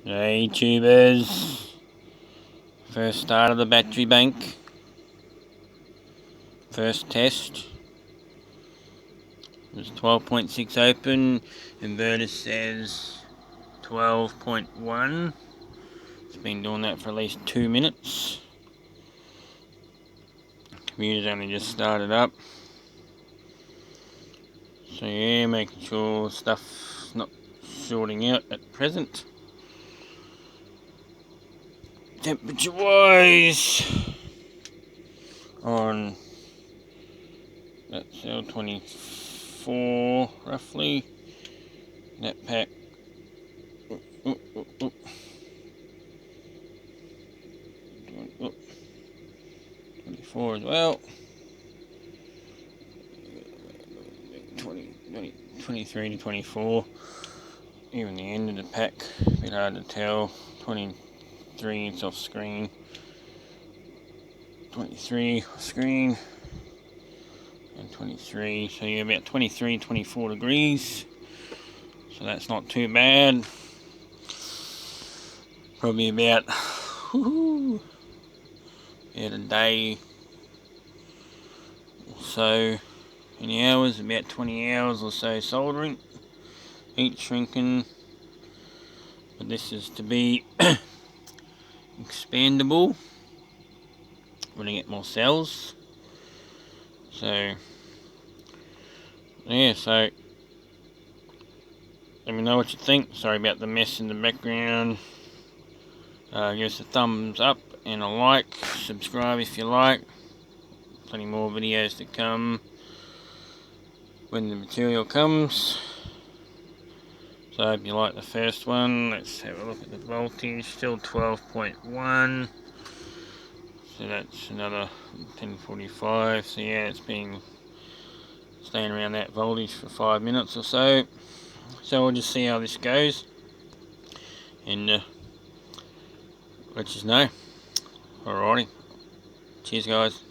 Hey tubers, first start of the battery bank, first test, it was 12.6 open, inverter says 12.1, it's been doing that for at least 2 minutes, computer's only just started up, so yeah, making sure stuff's not shorting out at present. Temperature wise, on that cell 24 roughly, that pack 24 as well, 23 to 24, even the end of the pack, a bit hard to tell, 23 it's off screen, 23 off screen, and 23, so you're about 23, 24 degrees, so that's not too bad, probably about a day or so, in the hours, about 20 hours or so soldering, heat shrinking, but this is to be expandable when I get more cells, so yeah, so let me know what you think. Sorry about the mess in the background. Give us a thumbs up and a like, subscribe if you like, plenty more videos to come when the material comes. So I hope you like the first one. Let's have a look at the voltage, still 12.1, so that's another 1045, so yeah, it's been staying around that voltage for 5 minutes or so. So we'll just see how this goes and let you know. Alrighty, cheers guys.